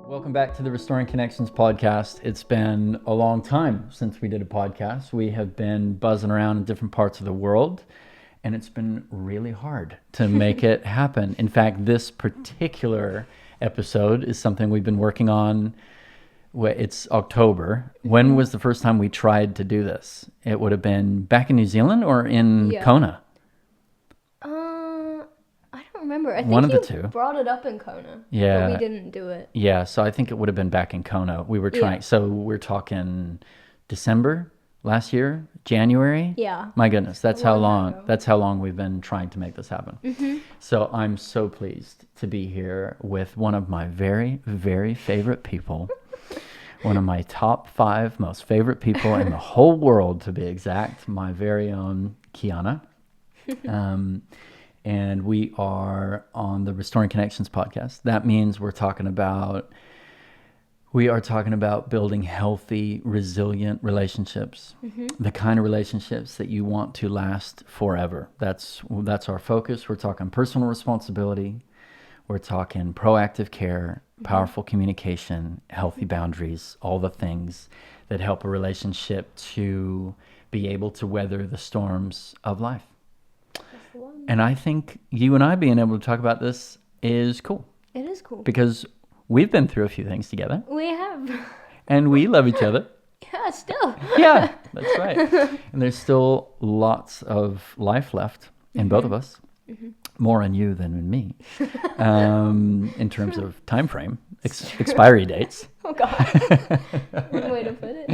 Welcome back to the Restoring Connections podcast. It's been a long time since we did a podcast. We have been buzzing around in different parts of the world, and it's been really hard to make it happen. In fact, this particular episode is something we've been working on. It's October. When was the first time we tried to do this? It would have been back in New Zealand or in Kona? I don't remember. I think One of the you two. brought it up in Kona. Yeah. But we didn't do it. Yeah, so I think it would have been back in Kona. We were trying, so we're talking December last year, January. Yeah. My goodness, that's how long. ago. That's how long we've been trying to make this happen. Mm-hmm. So I'm so pleased to be here with one of my very, very favorite people. One of my top 5 most favorite people in the whole world, to be exact. My very own Keana. And we are on the Restoring Connections podcast. That means we are talking about building healthy, resilient relationships, the kind of relationships that you want to last forever. That's our focus. We're talking personal responsibility. We're talking proactive care, powerful communication, healthy boundaries, all the things that help a relationship to be able to weather the storms of life. And I think you and I being able to talk about this is cool. It is cool. Because we've been through a few things together. We have. And we love each other. Yeah, still. Yeah, that's right. And there's still lots of life left in both of us. More on you than in me. In terms of time frame, expiry dates. Oh, God. One way to put it.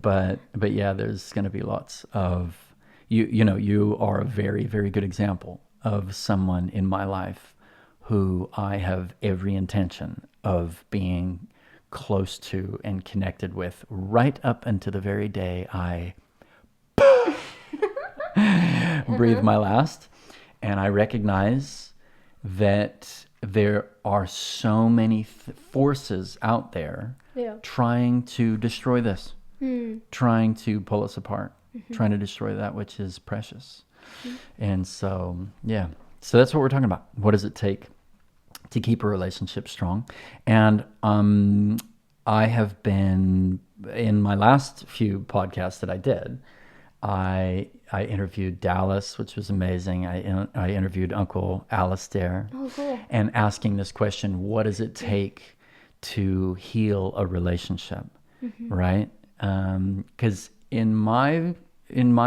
But yeah, there's going to be lots of... You are a very, very good example of someone in my life who I have every intention of being close to and connected with right up until the very day I breathe my last. And I recognize that there are so many forces out there trying to destroy this, trying to pull us apart. Trying to destroy that which is precious. And so, yeah. So that's what we're talking about. What does it take to keep a relationship strong? And I have been, in my last few podcasts that I did, I interviewed Dallas, which was amazing. I interviewed Uncle Alistair. Oh, cool. And asking this question, what does it take to heal a relationship, right? Because in my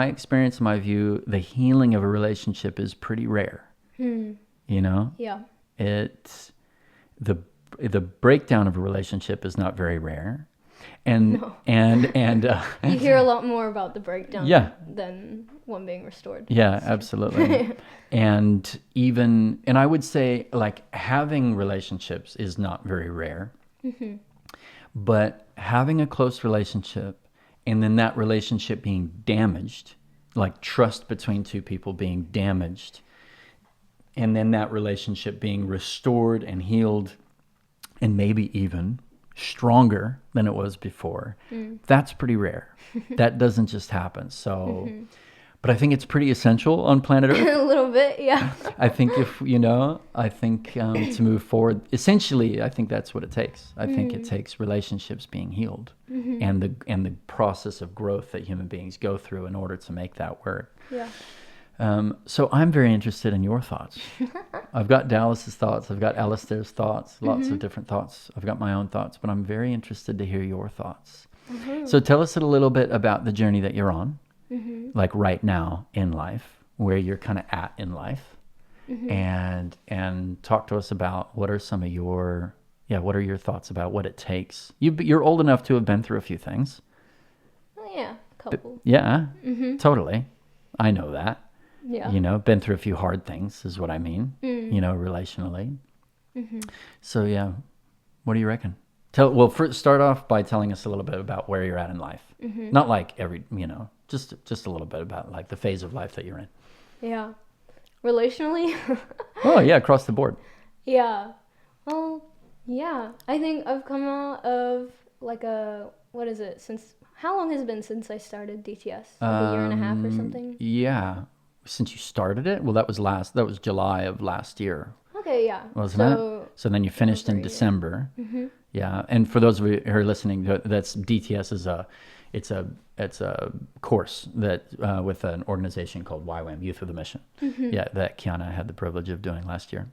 experience, in my view, the healing of a relationship is pretty rare. You know? Yeah. The breakdown of a relationship is not very rare. And You hear a lot more about the breakdown than one being restored. Yeah, absolutely. and I would say, like, having relationships is not very rare. But having a close relationship and then that relationship being damaged, like trust between two people being damaged, and then that relationship being restored and healed and maybe even stronger than it was before, that's pretty rare. That doesn't just happen. So, but I think it's pretty essential on planet Earth. A little bit, yeah. I think to move forward, essentially, I think that's what it takes. I think it takes relationships being healed and the process of growth that human beings go through in order to make that work. Yeah. So I'm very interested in your thoughts. I've got Dallas's thoughts. I've got Alistair's thoughts, lots of different thoughts. I've got my own thoughts, but I'm very interested to hear your thoughts. So tell us a little bit about the journey that you're on. Like right now in life, where you're kind of at in life, and talk to us about what are some of your thoughts about what it takes. You're old enough to have been through a few things. Oh, yeah, a couple. Yeah, totally. I know that. Yeah. Been through a few hard things is what I mean. Relationally. So yeah, what do you reckon? First start off by telling us a little bit about where you're at in life. Not like just a little bit about like the phase of life that you're in. Yeah. Relationally? Oh yeah, across the board. Yeah. Well, yeah. I think I've come out of how long has it been since I started DTS? Like a year and a half or something? Yeah. Since you started it? Well, that was July of last year. Okay, yeah. Wasn't it? So then you finished in December. Mm-hmm. Yeah. And for those of you who are listening, that's DTS is it's a course that with an organization called YWAM, Youth with a Mission. Mm-hmm. Yeah, that Keana had the privilege of doing last year.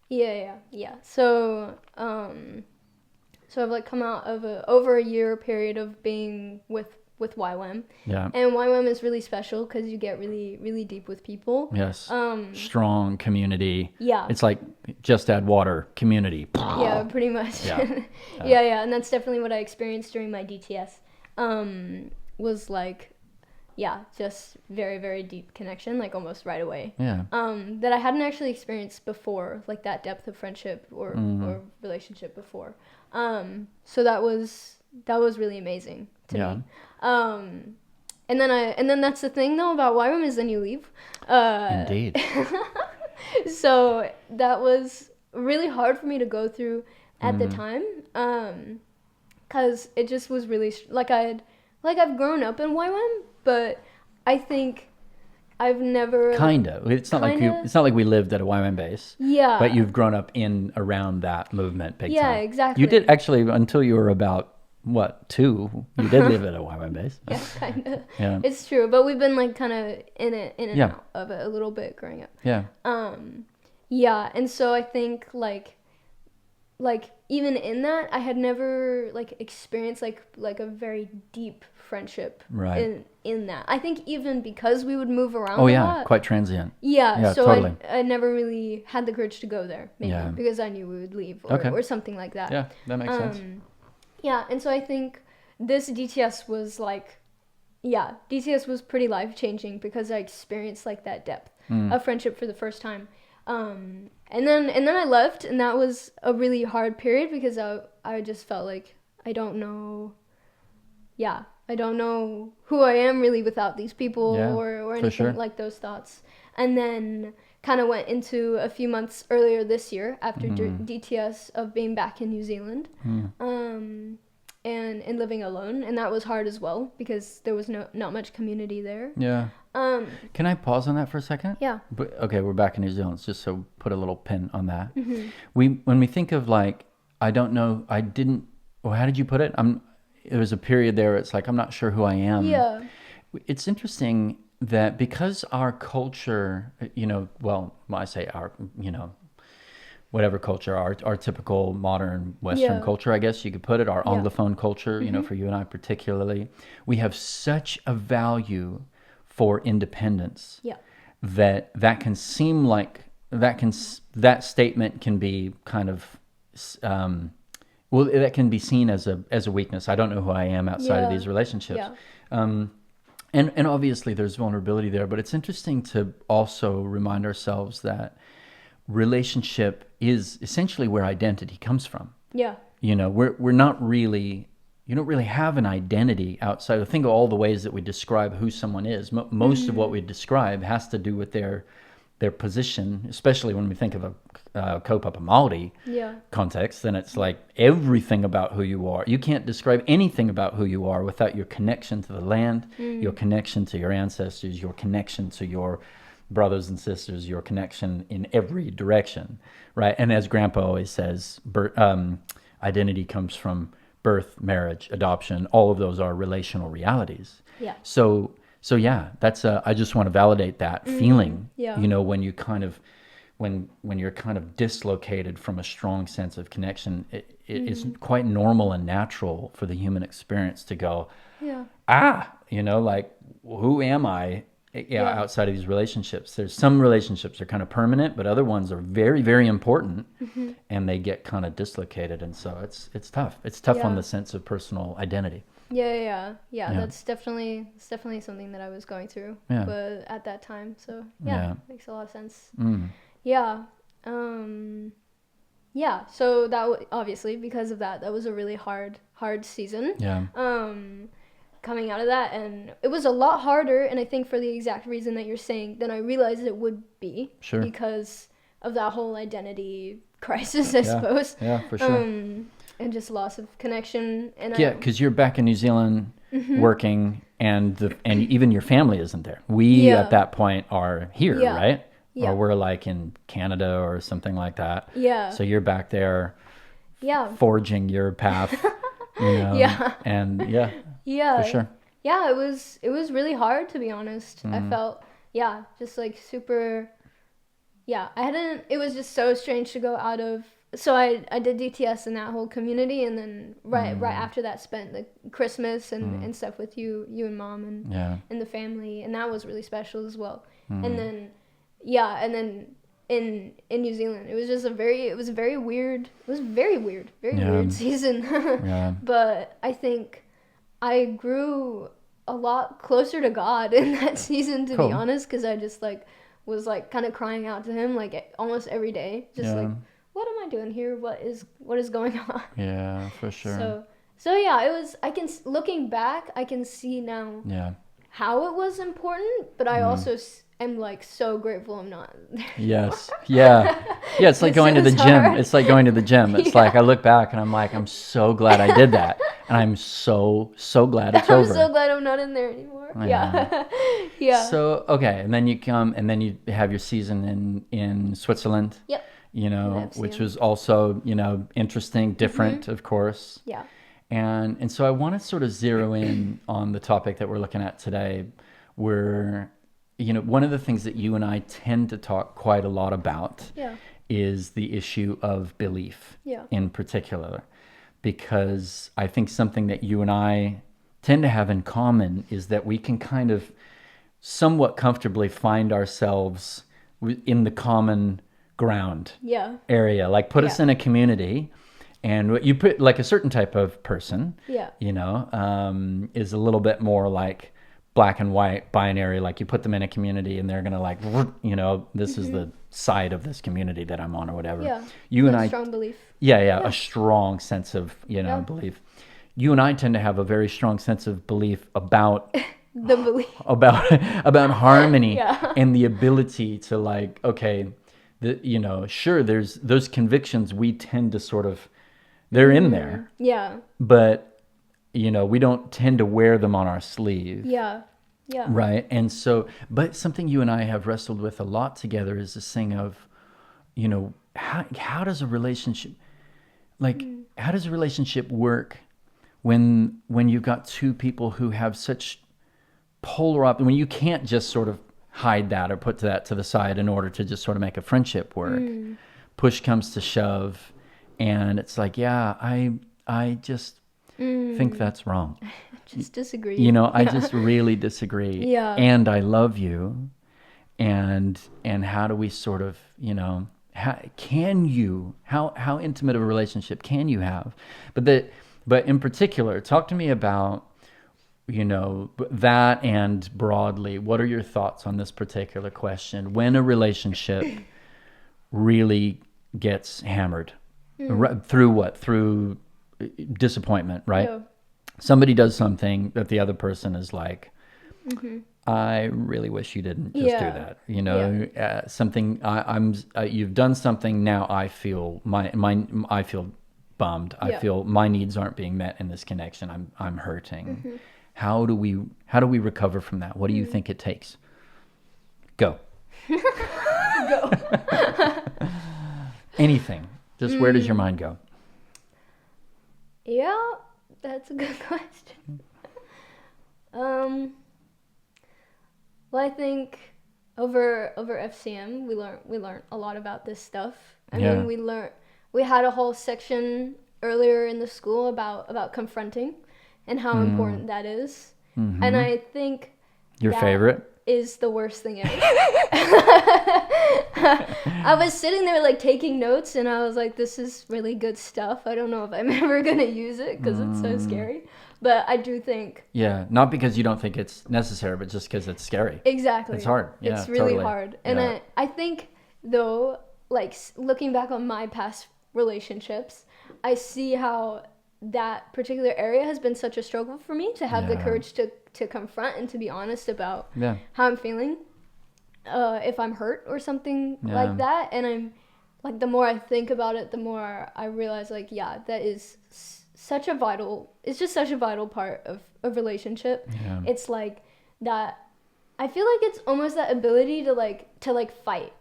Yeah. So I've like come out of over a year period of being with YWAM. Yeah. And YWAM is really special because you get really, really deep with people. Yes. Strong community. Yeah. It's like just add water, community. Yeah, pretty much. Yeah. Yeah. And that's definitely what I experienced during my DTS. Was like, yeah, just very, very deep connection, like almost right away. Yeah. That I hadn't actually experienced before, like that depth of friendship or relationship before. So that was really amazing to me. And then that's the thing though about YWAM is then you leave. Indeed. So that was really hard for me to go through at the time. 'Cause it just was really I've grown up in YWAM, but I think I've never It's not like we lived at a YWAM base. Yeah. But you've grown up around that movement big time. Yeah, exactly. You did actually until you were about 2. You did live at a YWAM base. Yeah, kind of. Yeah. It's true, but we've been like kind of in and out of it a little bit growing up. Yeah. Yeah, and so I think like even in that I had never like experienced like a very deep friendship in that. I think even because we would move around a lot, quite transient. Yeah, so totally. I never really had the courage to go there, maybe because I knew we would leave or something like that. Yeah, that makes sense. Yeah, and so I think this DTS was DTS was pretty life-changing because I experienced like that depth of friendship for the first time. And then I left, and that was a really hard period because I just felt like I don't know who I am really without these people or anything like those thoughts. And then kind of went into a few months earlier this year after DTS of being back in New Zealand and living alone, and that was hard as well because there was not much community there. Yeah. Can I pause on that for a second? Yeah. Okay, we're back in New Zealand, just so put a little pin on that. Mm-hmm. When we think of like, I don't know, I didn't, or how did you put it? There was a period there where it's like, I'm not sure who I am. Yeah. It's interesting that because our culture, I say our, whatever culture, our typical modern Western culture, I guess you could put it, our Anglophone culture, for you and I particularly, we have such a value for independence that can seem like that statement can be kind of that can be seen as a weakness. I don't know who I am outside of these relationships. And obviously there's vulnerability there, but it's interesting to also remind ourselves that relationship is essentially where identity comes from. Yeah. We're not really, you don't really have an identity outside. Think of all the ways that we describe who someone is. Most of what we describe has to do with their position, especially when we think of a kaupapa Māori context, then it's like everything about who you are. You can't describe anything about who you are without your connection to the land, your connection to your ancestors, your connection to your brothers and sisters, your connection in every direction, right? And as Grandpa always says, identity comes from birth, marriage, adoption. All of those are relational realities. Yeah. So yeah, that's I just want to validate that feeling. Yeah. When you kind of when you're kind of dislocated from a strong sense of connection, it's quite normal and natural for the human experience to go, like, who am I? Outside of these relationships. There's some relationships are kind of permanent, but other ones are very, very important, and they get kind of dislocated, and so it's tough. It's tough on the sense of personal identity. Yeah. That's definitely something that I was going through, but at that time. So makes a lot of sense. Yeah. So that obviously because of that was a really hard season. Yeah. Coming out of that, and it was a lot harder, and I think for the exact reason that you're saying than I realized it would be. Sure. Because of that whole identity crisis, I suppose. Yeah, for sure. And just loss of connection. And because you're back in New Zealand working, and even your family isn't there. We at that point are here, right? or we're like in Canada or something like that. Yeah. So you're back there, forging your path, and for sure. Yeah, it was really hard, to be honest. I felt just like super. Yeah, it was just so strange to go out of. So I did DTS in that whole community, and then right after that spent the Christmas and stuff with you and Mom and the family, and that was really special as well. And then in New Zealand, it was very weird season. But I think I grew a lot closer to God in that season, to be honest, because I just was kind of crying out to him almost every day, just what am I doing here? What is going on? Yeah, for sure. So yeah, it was. Looking back, I can see now how it was important, but I also am so grateful I'm not there. Yes. Yeah. Yeah, it's like going to the gym. Hard. It's like going to the gym. It's like I look back and I'm like, I'm so glad I did that. And I'm so glad it's over. I'm so glad I'm not in there anymore. Yeah. Yeah. So, okay, and then you come and then you have your season in Switzerland. Yep. Which was also, interesting, different, of course. Yeah. And so I want to sort of zero in on the topic that we're looking at today, where one of the things that you and I tend to talk quite a lot about is the issue of belief in particular, because I think something that you and I tend to have in common is that we can kind of somewhat comfortably find ourselves in the common ground area, like put us in a community, and you put like a certain type of person, is a little bit more like black and white binary, like you put them in a community and they're gonna this is the side of this community that I'm on or whatever. You and I strong belief. A strong sense of belief. You and I tend to have a very strong sense of belief about the belief about harmony and the ability to sure, there's those convictions we tend to sort of, they're in there. Yeah. But, we don't tend to wear them on our sleeve. Yeah. Yeah. Right. And so, but something you and I have wrestled with a lot together is this thing of, how does a relationship, how does a relationship work when you've got two people who have such polar opposite, when you can't just sort of hide that or put that to the side in order to just sort of make a friendship work. Push comes to shove, and it's like, I just think that's wrong. Just disagree. I just really disagree. Yeah. And I love you. And how do we sort of, how intimate of a relationship can you have? But in particular, talk to me about that, and broadly, what are your thoughts on this particular question? When a relationship really gets hammered, through what? Through disappointment, right? Yeah. Somebody does something that the other person is like, I really wish you didn't just do that. Something you've done something. Now I feel I feel bummed. I feel my needs aren't being met in this connection. I'm hurting. How do we recover from that? What do you think it takes? Go. Go. Anything. Just where does your mind go? Yeah, that's a good question. Well, I think over FCM we learned a lot about this stuff. I mean, we had a whole section earlier in the school about confronting and how important that is. And I think your favorite is the worst thing ever. I was sitting there taking notes, and I was like, this is really good stuff. I don't know if I'm ever going to use it because it's so scary. But I do think... Yeah, not because you don't think it's necessary, but just because it's scary. Exactly. It's hard. Yeah, it's really hard. And I think, though, looking back on my past relationships, I see how that particular area has been such a struggle for me to have the courage to confront and to be honest about how I'm feeling, if I'm hurt or something like that. And I'm the more I think about it, the more I realize that is such a vital part of a relationship. It's like that I feel like it's almost that ability to fight.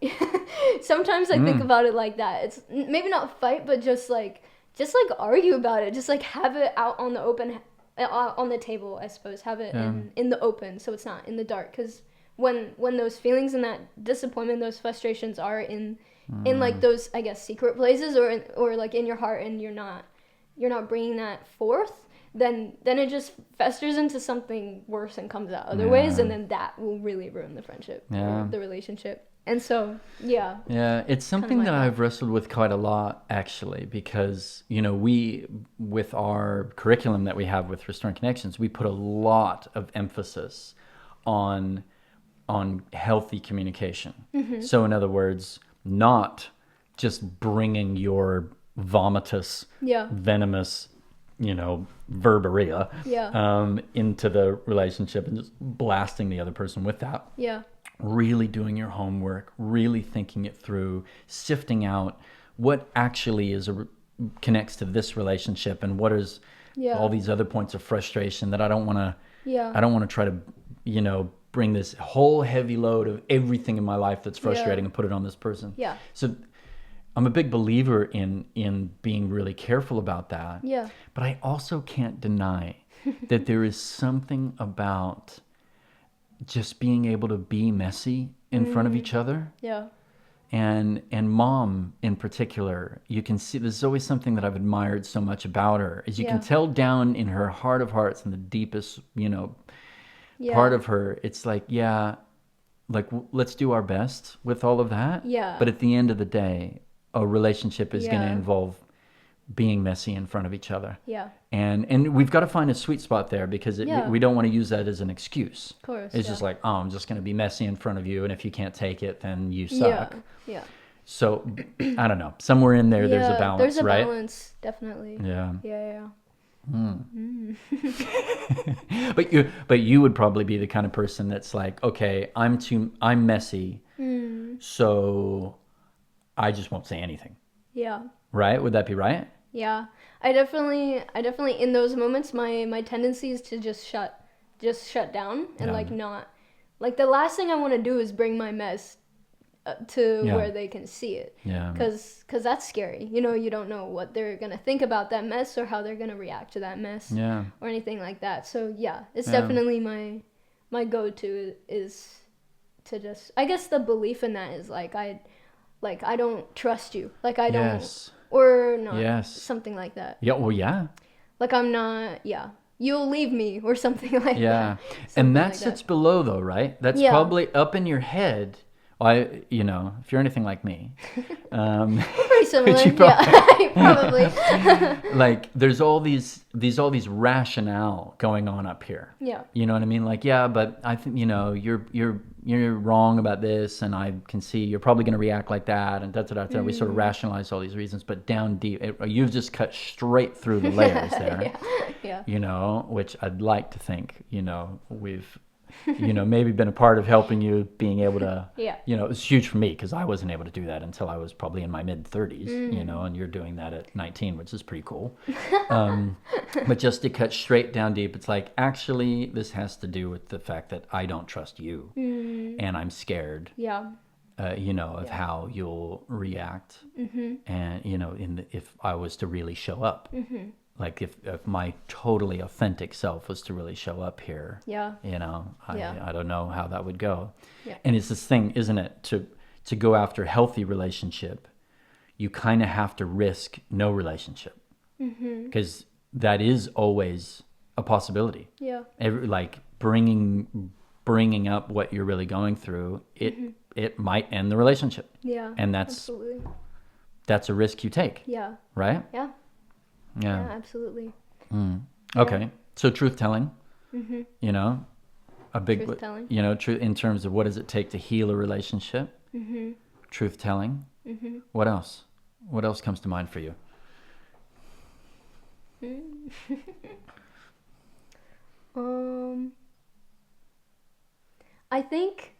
Sometimes I think about it like that. It's maybe not fight, but just argue about it. Just like have it out on the open, on the table, I suppose. Have it in the open, so it's not in the dark. Because when those feelings and that disappointment, those frustrations are in like those, I guess, secret places or like in your heart, and you're not bringing that forth, then it just festers into something worse and comes out other ways, and then that will really ruin the friendship or the relationship. And so, yeah. Yeah, it's something that I've wrestled with quite a lot, actually, because, we, with our curriculum that we have with Restoring Connections, we put a lot of emphasis on healthy communication. So, in other words, not just bringing your vomitous, venomous, verbaria into the relationship and just blasting the other person with that. Yeah. Really doing your homework, really thinking it through, sifting out what actually connects to this relationship and what is all these other points of frustration that I don't want to try to, bring this whole heavy load of everything in my life that's frustrating and put it on this person. Yeah. So I'm a big believer in being really careful about that. Yeah. But I also can't deny that there is something about just being able to be messy in front of each other. Yeah. And Mom in particular, you can see there's always something that I've admired so much about her, is you can tell down in her heart of hearts and the deepest, part of her, it's like, let's do our best with all of that. Yeah. But at the end of the day, a relationship is going to involve being messy in front of each other. Yeah. And we've got to find a sweet spot there, because we don't want to use that as an excuse. Of course. It's just like, I'm just going to be messy in front of you, and if you can't take it, then you suck. Yeah. So, I don't know. Somewhere in there, there's a balance, there's a right? balance, definitely. Yeah. Yeah. But you would probably be the kind of person that's like, okay, I'm messy, so I just won't say anything. Yeah. Right? Would that be right? Yeah. I definitely in those moments my tendency is to just shut down and not the last thing I want to do is bring my mess to where they can see it. Yeah. Cuz that's scary. You don't know what they're going to think about that mess or how they're going to react to that mess or anything like that. So, it's definitely my go-to is to just, I guess the belief in that is I don't trust you. I don't or not something like that. Yeah, well, yeah. I'm not, you'll leave me or something like that. Yeah. And that sits below though, right? That's probably up in your head. Well, if you're anything like me, pretty similar. Probably. There's all these rationale going on up here. Yeah. You know what I mean? But I think you're wrong about this, and I can see you're probably going to react like that, and da. We sort of rationalize all these reasons, but down deep, you've just cut straight through the layers there. Yeah. Which I'd like to think, we've. Maybe been a part of helping you being able to, it's huge for me because I wasn't able to do that until I was probably in my mid 30s, and you're doing that at 19, which is pretty cool. But just to cut straight down deep, it's like, actually, this has to do with the fact that I don't trust you and I'm scared, of how you'll react. And, if I was to really show up. If my totally authentic self was to really show up here, I don't know how that would go. Yeah. And it's this thing, isn't it? To go after healthy relationship, you kind of have to risk no relationship, because that is always a possibility. Yeah. Bringing up what you're really going through, it might end the relationship. Yeah. And that's a risk you take. Yeah. Right? Yeah. Yeah, absolutely. Okay, yeah. So truth-telling, a big, truth-telling. In terms of what does it take to heal a relationship, truth-telling. What else? What else comes to mind for you? I think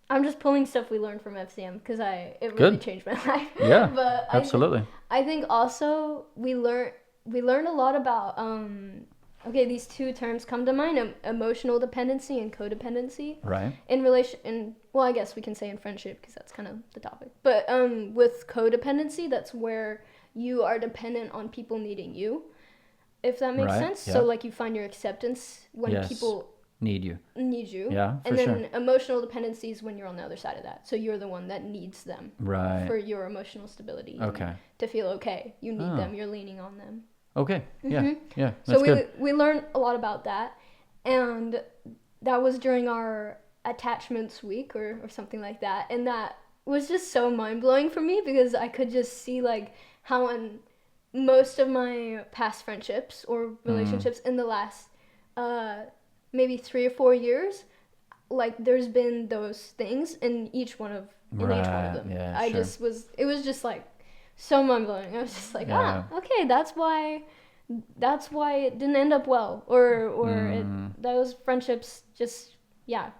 I'm just pulling stuff we learned from FCM because it really changed my life. Yeah, but absolutely. I think also we learned a lot about okay, these two terms come to mind: emotional dependency and codependency. Right. Well, I guess we can say in friendship because that's kind of the topic. But with codependency, that's where you are dependent on people needing you, if that makes sense. Yep. So like you find your acceptance when people need you. Yeah, and then emotional dependency is when you're on the other side of that. So you're the one that needs them for your emotional stability. Okay. To feel okay, you need them. You're leaning on them. Okay. Yeah. Yeah. That's so we learned a lot about that, and that was during our attachments week or something like that, and that was just so mind blowing for me because I could just see like how in most of my past friendships or relationships in the last maybe 3 or 4 years, like there's been those things in each one of them. Yeah, it was just like so mind blowing. I was just like, okay, that's why it didn't end up well, or those friendships just failed.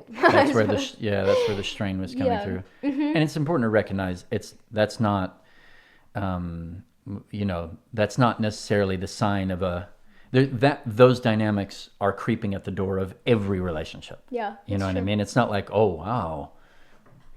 That's where the strain was coming through. And it's important to recognize that's not that's not necessarily the sign of those dynamics are creeping at the door of every relationship. Yeah. You know what I mean? It's not like, oh wow,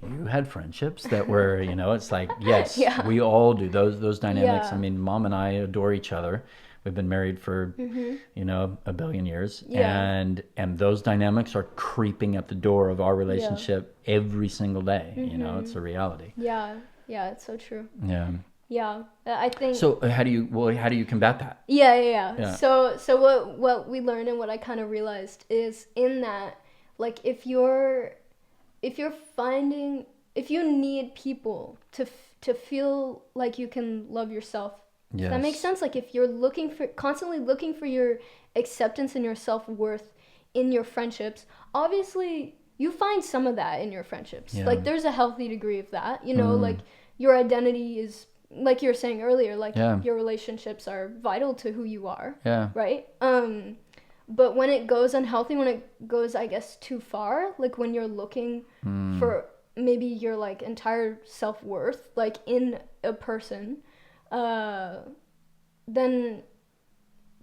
you had friendships that were, it's like, yes, we all do those dynamics. I mean, Mom and I adore each other. We've been married for, a billion years. And those dynamics are creeping at the door of our relationship every single day. It's a reality. Yeah. Yeah. It's so true. Yeah. Yeah. I think. So how do you combat that? Yeah. So what we learned and what I kind of realized is in that, like, if you need people to feel like you can love yourself. Yes. Does that make sense? Like if you're constantly looking for your acceptance and your self-worth in your friendships, obviously you find some of that in your friendships. Yeah. Like there's a healthy degree of that, like your identity is, like you were saying earlier, like your relationships are vital to who you are. Yeah. Right? But when it goes unhealthy, when it goes, I guess, too far, like when you're looking for maybe your like entire self-worth, like in a person, then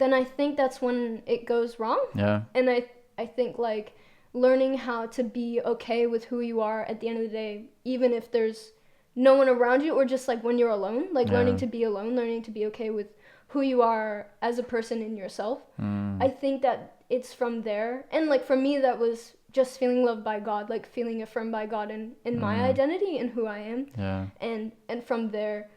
I think that's when it goes wrong. Yeah. And I think like learning how to be okay with who you are at the end of the day, even if there's no one around you, or just like when you're alone, like learning to be alone, learning to be okay with who you are as a person in yourself. I think that it's from there. And like for me, that was just feeling loved by God, like feeling affirmed by God in my identity and who I am. Yeah. And from there,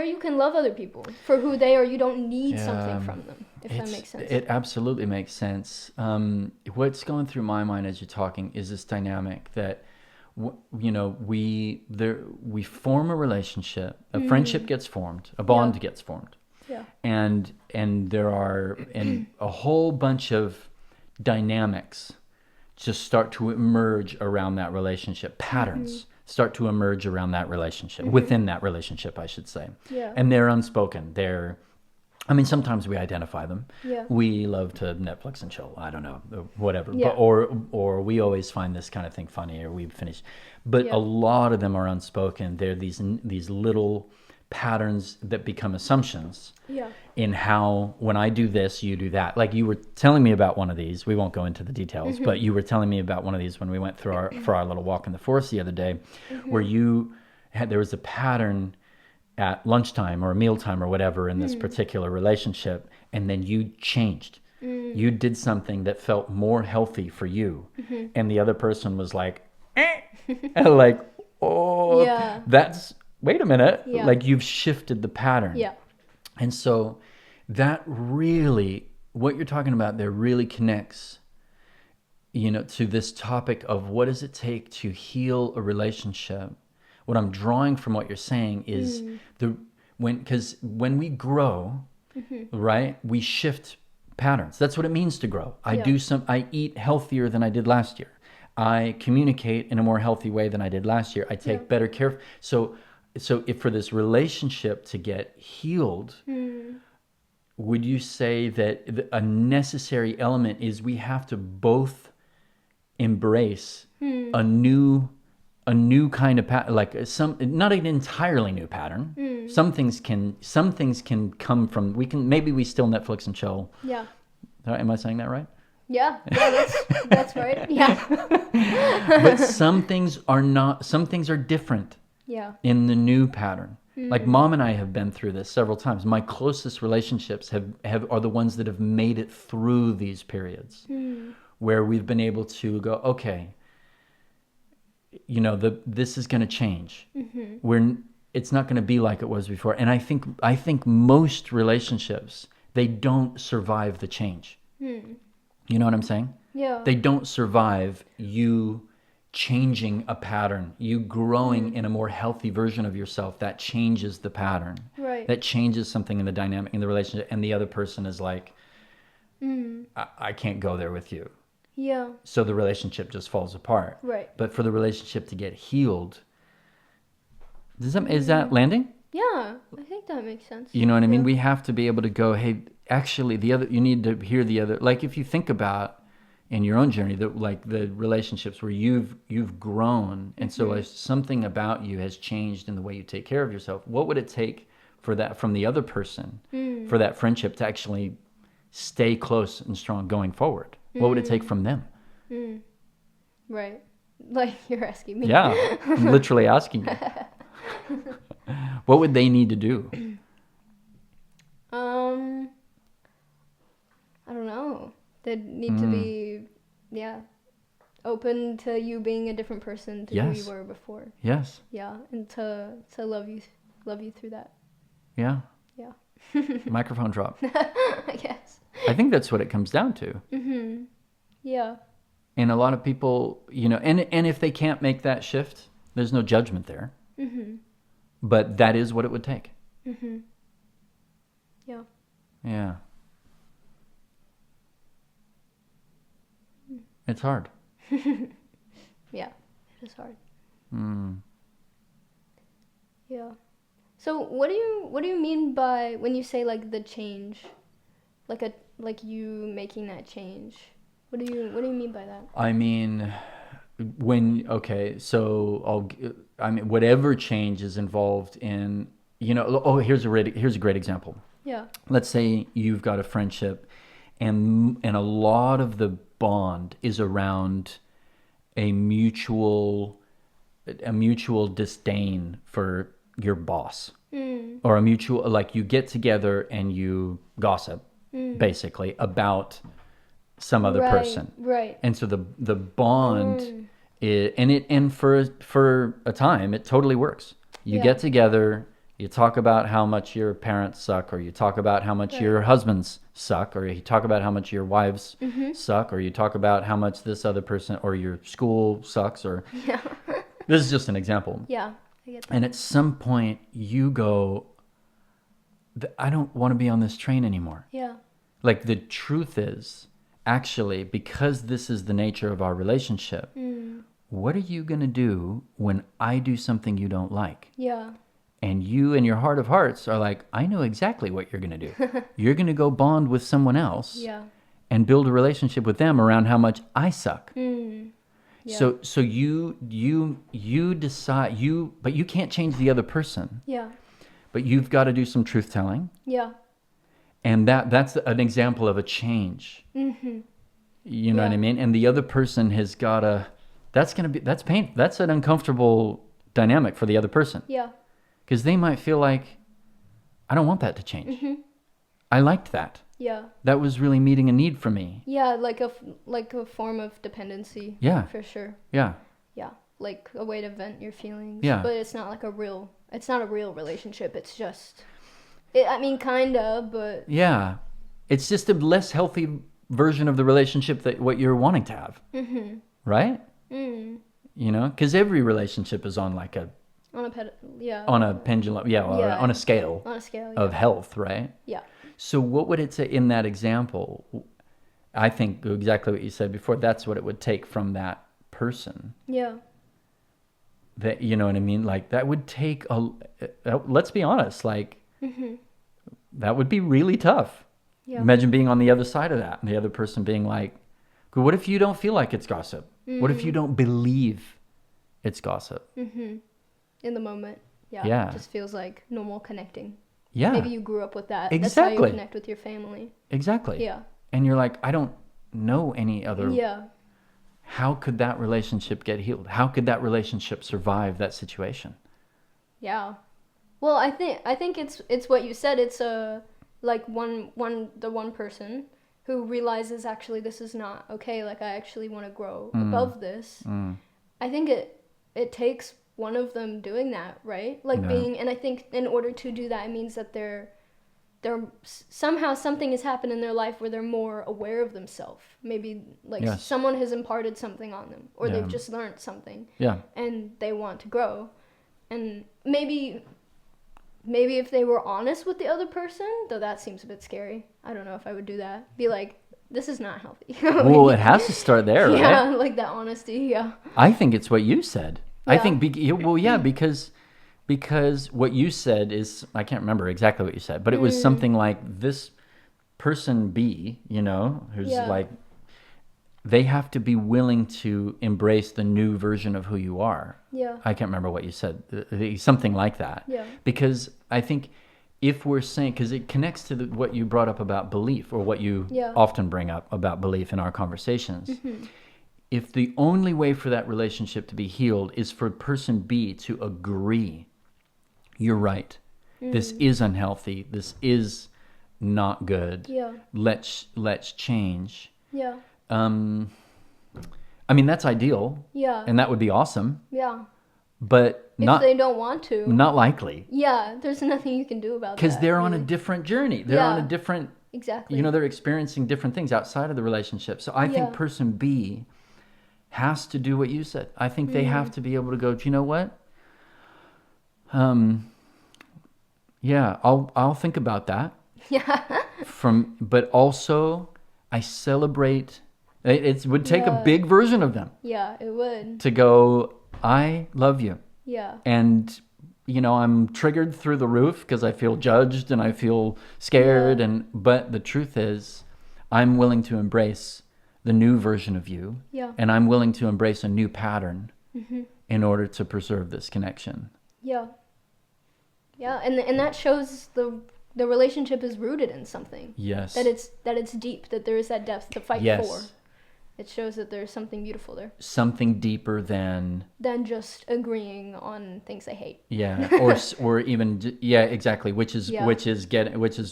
you can love other people for who they are. You don't need something from them, if that makes sense. It absolutely makes sense. What's going through my mind as you're talking is this dynamic that we form a relationship, a friendship gets formed, a bond gets formed. Yeah. And there are a whole bunch of dynamics just start to emerge around that relationship. Patterns start to emerge around that relationship, within that relationship, I should say. Yeah. And they're unspoken. Sometimes we identify them. Yeah. We love to Netflix and chill. I don't know, whatever. Yeah. But, or we always find this kind of thing funny, or we finish. But a lot of them are unspoken. They're these little patterns that become assumptions in how, when I do this, you do that. Like you were telling me about one of these. We won't go into the details, but you were telling me about one of these when we went through for our little walk in the forest the other day, where there was a pattern at lunchtime or mealtime or whatever in this particular relationship, and then you changed. You did something that felt more healthy for you, and the other person was like, and like, oh, that's, wait a minute, like you've shifted the pattern. Yeah. And so that really, what you're talking about there really connects, to this topic of what does it take to heal a relationship. What I'm drawing from what you're saying is because when we grow, right, we shift patterns. That's what it means to grow. I eat healthier than I did last year. I communicate in a more healthy way than I did last year. I take better care. So if for this relationship to get healed, would you say that a necessary element is we have to both embrace a new kind of pattern, like not an entirely new pattern, Some things can come from, maybe we still Netflix and chill. Yeah. Am I saying that right? Yeah, that's right. Yeah. But some things are not, some things are different. Yeah. In the new pattern. Like Mom and I have been through this several times. My closest relationships are the ones that have made it through these periods where we've been able to go, okay, this is going to change. It's not going to be like it was before. And I think most relationships, they don't survive the change. You know what I'm saying? Yeah. They don't survive you changing a pattern, you growing in a more healthy version of yourself. That changes the pattern. Right. That changes something in the dynamic, in the relationship. And the other person is like, I can't go there with you. Yeah. So the relationship just falls apart. Right. But for the relationship to get healed, is that landing? Yeah, I think that makes sense. You know what I mean? We have to be able to go, hey, actually, you need to hear the other. Like if you think about in your own journey, the relationships where you've grown, and so if something about you has changed in the way you take care of yourself, what would it take for that from the other person, for that friendship to actually stay close and strong going forward? What would it take from them? Right. Like you're asking me. Yeah, I'm literally asking you. What would they need to do? I don't know. They'd need to be, open to you being a different person to who you were before. Yes. Yeah, and to love you through that. Yeah. Yeah. Microphone drop. I guess. I think that's what it comes down to. Yeah. And a lot of people, and if they can't make that shift, there's no judgment there. But that is what it would take. Yeah. Yeah. It's hard. Yeah, it is hard. Yeah. So what do you mean by when you say like the change, like you making that change? What do you mean by that? I mean, whatever change is involved in, here's a great example. Yeah. Let's say you've got a friendship and a lot of the bond is around a mutual disdain for your boss, or a mutual, like you get together and you gossip basically about some other person, right? And so the bond and for a time it totally works. You get together, you talk about how much your parents suck, or you talk about how much your husbands suck, or you talk about how much your wives suck, or you talk about how much this other person or your school sucks, or this is just an example. Yeah, I get that. And at some point you go, I don't want to be on this train anymore. Yeah. Like the truth is, actually, because this is the nature of our relationship, what are you going to do when I do something you don't like? Yeah. And you in your heart of hearts are like, I know exactly what you're going to do. You're going to go bond with someone else and build a relationship with them around how much I suck. Yeah. So you decide, but you can't change the other person. Yeah. But you've got to do some truth telling. Yeah. And that's an example of a change. You know what I mean? And the other person has got to, that's pain. That's an uncomfortable dynamic for the other person. Yeah. Because they might feel like, I don't want that to change. I liked that. Yeah. That was really meeting a need for me. Yeah, like a form of dependency. Yeah. For sure. Yeah. Yeah, like a way to vent your feelings. Yeah. But it's not like it's not a real relationship. It's just, kinda, but. Yeah. It's just a less healthy version of the relationship that what you're wanting to have. Right? Because every relationship is on like a, on a pendulum, on a scale. On a scale, of health, right? Yeah. So what would it say in that example? I think exactly what you said before. That's what it would take from that person. Yeah. That, you know what I mean? Like that would take let's be honest, like that would be really tough. Yeah. Imagine being on the other side of that and the other person being like, what if you don't feel like it's gossip? What if you don't believe it's gossip? In the moment. Yeah. It just feels like normal connecting. Yeah. Maybe you grew up with that. Exactly. That's how you connect with your family. Exactly. Yeah. And you're like, I don't know any other. Yeah. How could that relationship get healed? How could that relationship survive that situation? Yeah. Well, I think it's what you said. It's like the one person who realizes actually this is not okay. Like I actually want to grow above this. I think it takes one of them doing that, right? Like and I think in order to do that, it means that they're somehow something has happened in their life where they're more aware of themselves. Maybe like someone has imparted something on them, or they've just learned something. Yeah. And they want to grow. And maybe if they were honest with the other person, though that seems a bit scary. I don't know if I would do that. Be like, this is not healthy. Well, it has to start there, right? Yeah, like that honesty, yeah. I think it's what you said. Yeah. I think, because what you said is, I can't remember exactly what you said, but it was something like this person B, who's like, they have to be willing to embrace the new version of who you are. Yeah. I can't remember what you said, something like that. Yeah. Because I think if we're saying, because it connects to what you brought up about belief, or what you often bring up about belief in our conversations. Mm-hmm. If the only way for that relationship to be healed is for person B to agree, you're right, this is unhealthy, this is not good, let's change. Yeah. I mean, that's ideal. Yeah. And that would be awesome. Yeah. But if they don't want to. Not likely. Yeah, there's nothing you can do about that. Because they're on a different journey. They're on a different... Exactly. They're experiencing different things outside of the relationship. So I think person B has to do what you said. I think they have to be able to go, do you know what? I'll think about that. Yeah. But also, I celebrate... It would take a big version of them. Yeah, it would. To go, I love you. Yeah. And, I'm triggered through the roof because I feel judged and I feel scared. But the truth is, I'm willing to embrace the new version of you. Yeah. And I'm willing to embrace a new pattern in order to preserve this connection. Yeah. Yeah, and that shows the relationship is rooted in something. Yes. That it's deep, that there is that depth to fight for. It shows that there's something beautiful there. Something deeper than just agreeing on things they hate. Yeah, or even exactly. Which is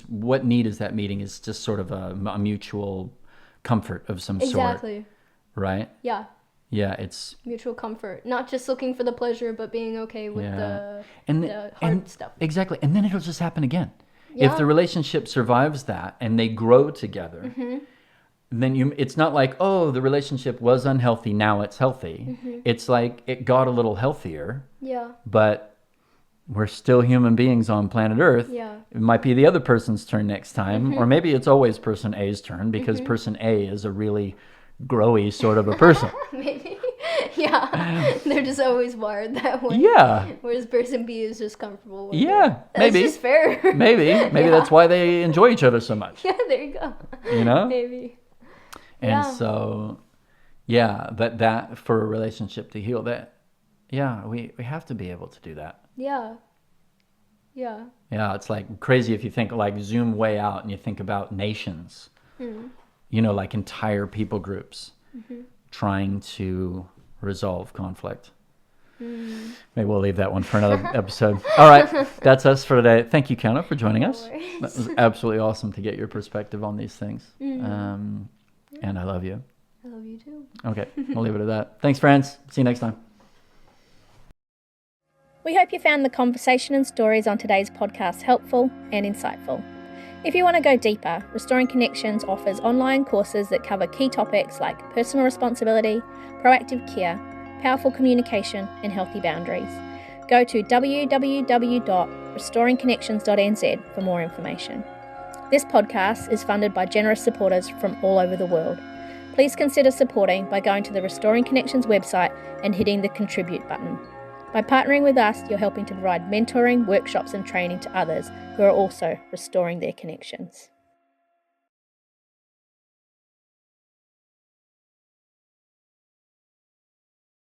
what need is that meeting is just sort of a mutual comfort of some sort. Exactly. Right. Yeah. Yeah, it's mutual comfort. Not just looking for the pleasure, but being okay with the hard stuff. Exactly, and then it'll just happen again. Yeah. If the relationship survives that and they grow together. Mm-hmm. Then it's not like, oh, the relationship was unhealthy, now it's healthy. Mm-hmm. It's like it got a little healthier. Yeah. But we're still human beings on planet Earth. Yeah. It might be the other person's turn next time, or maybe it's always person A's turn because person A is a really growy sort of a person. Maybe. Yeah. They're just always wired that way. Yeah. Whereas person B is just comfortable with it. Maybe. That's just fair. Maybe that's why they enjoy each other so much. Yeah, there you go. Maybe. And so, that for a relationship to heal, we have to be able to do that. Yeah. Yeah. Yeah, it's like crazy if you think like zoom way out and you think about nations, like entire people groups trying to resolve conflict. Maybe we'll leave that one for another episode. All right, that's us for today. Thank you, Keana, for joining us. That was absolutely awesome to get your perspective on these things. And I love you. I love you too. Okay, we'll leave it at that. Thanks, friends. See you next time. We hope you found the conversation and stories on today's podcast helpful and insightful. If you want to go deeper, Restoring Connections offers online courses that cover key topics like personal responsibility, proactive care, powerful communication, and healthy boundaries. Go to www.restoringconnections.nz for more information. This podcast is funded by generous supporters from all over the world. Please consider supporting by going to the Restoring Connections website and hitting the Contribute button. By partnering with us, you're helping to provide mentoring, workshops and training to others who are also restoring their connections.